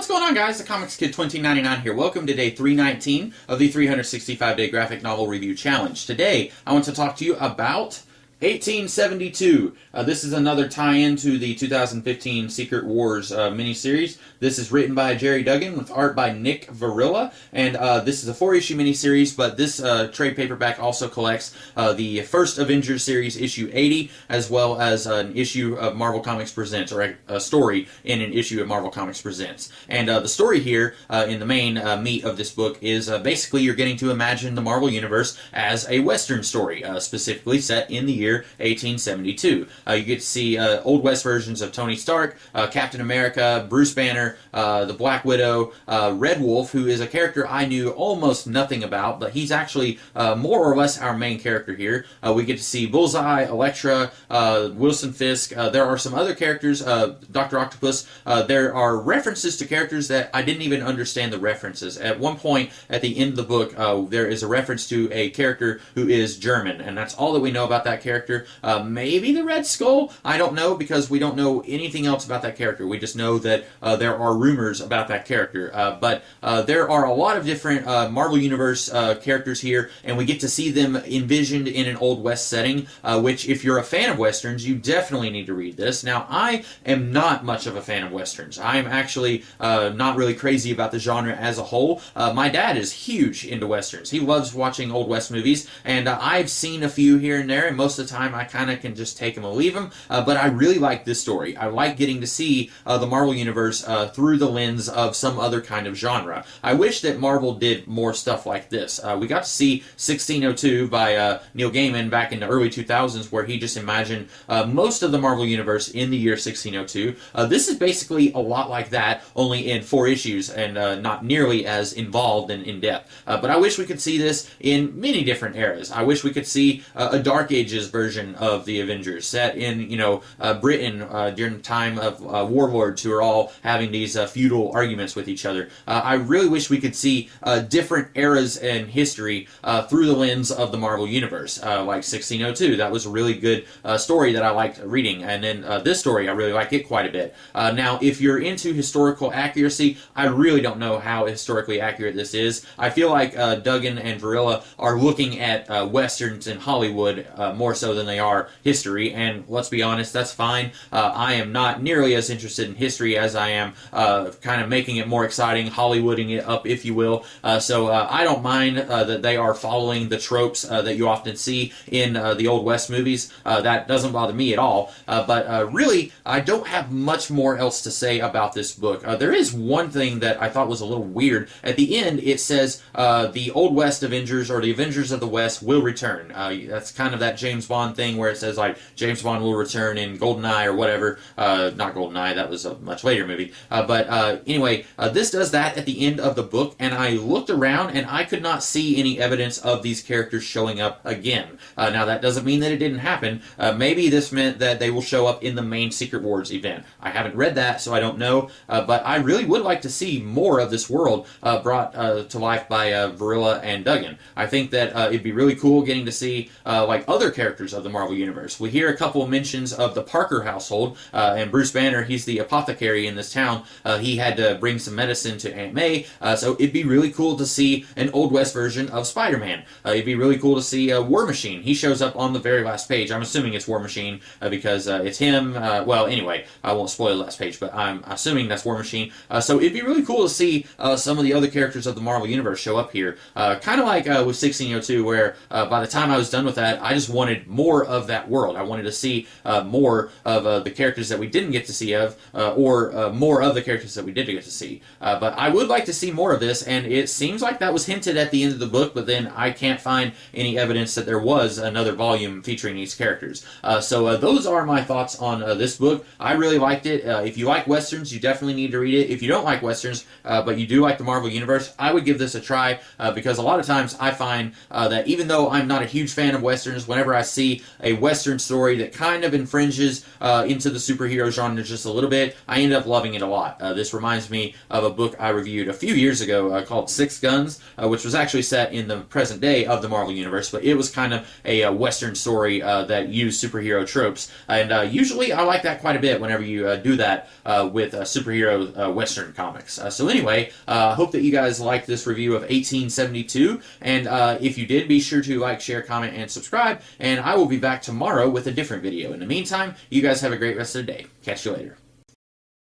What's going on, guys? The Comics Kid 2099 here. Welcome to day 319 of the 365-day graphic novel review challenge. Today, I want to talk to you about 1872. This is another tie-in to the 2015 Secret Wars miniseries. This is written by Gerry Duggan with art by Nick Varilla, and this is a 4-issue miniseries, but this trade paperback also collects the first Avengers series, issue 80, as well as an issue of Marvel Comics Presents, or a story in an issue of Marvel Comics Presents. And the story here, in the main meat of this book, is basically you're getting to imagine the Marvel Universe as a Western story, specifically set in the year 1872. You get to see Old West versions of Tony Stark, Captain America, Bruce Banner, the Black Widow, Red Wolf, who is a character I knew almost nothing about, but he's actually more or less our main character here. We get to see Bullseye, Elektra, Wilson Fisk. There are some other characters, Dr. Octopus. There are references to characters that I didn't even understand the references. At one point, at the end of the book, there is a reference to a character who is German, and that's all that we know about that character. Maybe the Red Skull? I don't know, because we don't know anything else about that character. We just know that there are rumors about that character. But there are a lot of different Marvel Universe characters here, and we get to see them envisioned in an Old West setting, which, if you're a fan of Westerns, you definitely need to read this. Now, I am not much of a fan of Westerns. I am actually not really crazy about the genre as a whole. My dad is huge into Westerns. He loves watching Old West movies, and I've seen a few here and there, and most of the time I kind of can just take them or leave them, but I really like this story. I like getting to see the Marvel Universe through the lens of some other kind of genre. I wish that Marvel did more stuff like this. We got to see 1602 by Neil Gaiman back in the early 2000s, where he just imagined most of the Marvel Universe in the year 1602. This is basically a lot like that, only in 4 issues and not nearly as involved and in-depth. But I wish we could see this in many different eras. I wish we could see a Dark Ages version of the Avengers set in, Britain during the time of warlords who are all having these feudal arguments with each other. I really wish we could see different eras in history through the lens of the Marvel Universe, like 1602. That was a really good story that I liked reading, and then this story, I really like it quite a bit. Now, if you're into historical accuracy, I really don't know how historically accurate this is. I feel like Duggan and Varilla are looking at Westerns in Hollywood more so than they are history, and let's be honest, that's fine. I am not nearly as interested in history as I am kind of making it more exciting, Hollywooding it up, if you will. So I don't mind that they are following the tropes that you often see in the Old West movies. That doesn't bother me at all. But really, I don't have much more else to say about this book. There is one thing that I thought was a little weird. At the end, it says the Old West Avengers, or the Avengers of the West, will return. That's kind of that James Bond thing where it says, like, James Bond will return in GoldenEye or whatever. Not GoldenEye, that was a much later movie. But anyway, this does that at the end of the book, and I looked around and I could not see any evidence of these characters showing up again. Now, that doesn't mean that it didn't happen. Maybe this meant that they will show up in the main Secret Wars event. I haven't read that, so I don't know, but I really would like to see more of this world brought to life by Varilla and Duggan. I think that it'd be really cool getting to see like other characters of the Marvel Universe. We hear a couple of mentions of the Parker household, and Bruce Banner, he's the apothecary in this town. He had to bring some medicine to Aunt May, so it'd be really cool to see an Old West version of Spider-Man. It'd be really cool to see War Machine. He shows up on the very last page. I'm assuming it's War Machine because it's him. Well, anyway, I won't spoil the last page, but I'm assuming that's War Machine. So it'd be really cool to see some of the other characters of the Marvel Universe show up here. Kind of like with 1602, where by the time I was done with that, I just wanted more of that world. I wanted to see more of the characters that we didn't get to see of, or more of the characters that we did get to see. But I would like to see more of this, and it seems like that was hinted at the end of the book, but then I can't find any evidence that there was another volume featuring these characters. So those are my thoughts on this book. I really liked it. If you like Westerns, you definitely need to read it. If you don't like Westerns, but you do like the Marvel Universe, I would give this a try, because a lot of times I find that even though I'm not a huge fan of Westerns, whenever I see a Western story that kind of infringes into the superhero genre just a little bit, I ended up loving it a lot. This reminds me of a book I reviewed a few years ago called Six Guns, which was actually set in the present day of the Marvel Universe, but it was kind of a Western story that used superhero tropes. And usually I like that quite a bit whenever you do that with superhero Western comics. So anyway, hope that you guys liked this review of 1872. And if you did, be sure to like, share, comment, and subscribe. And I will be back tomorrow with a different video. In the meantime, you guys have a great rest of the day. Catch you later.